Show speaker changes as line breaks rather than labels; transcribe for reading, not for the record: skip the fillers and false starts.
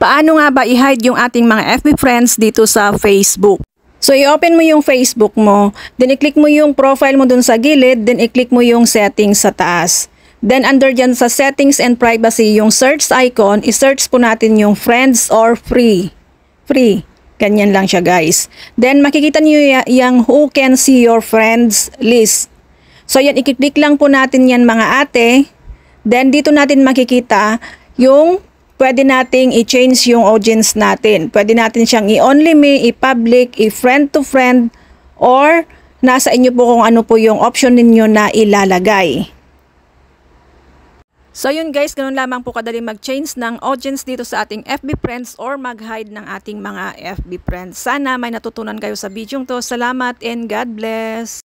Paano nga ba i-hide yung ating mga FB friends dito sa Facebook? So, i-open mo yung Facebook mo, then i-click mo yung profile mo dun sa gilid, then i-click mo yung settings sa taas. Then, under dyan sa settings and privacy, yung search icon, i-search po natin yung friends or free. Free. Ganyan lang siya, guys. Then, makikita niyo yung who can see your friends list. So, yan, i-click lang po natin yan mga ate. Then, dito natin makikita yung pwede nating i-change yung audience natin. Pwede natin siyang i-only me, i-public, i-friend to friend, or nasa inyo po kung ano po yung option ninyo na ilalagay. So yun guys, ganun lamang po kadali mag-change ng audience dito sa ating FB friends or mag-hide ng ating mga FB friends. Sana may natutunan kayo sa video to. Salamat and God bless!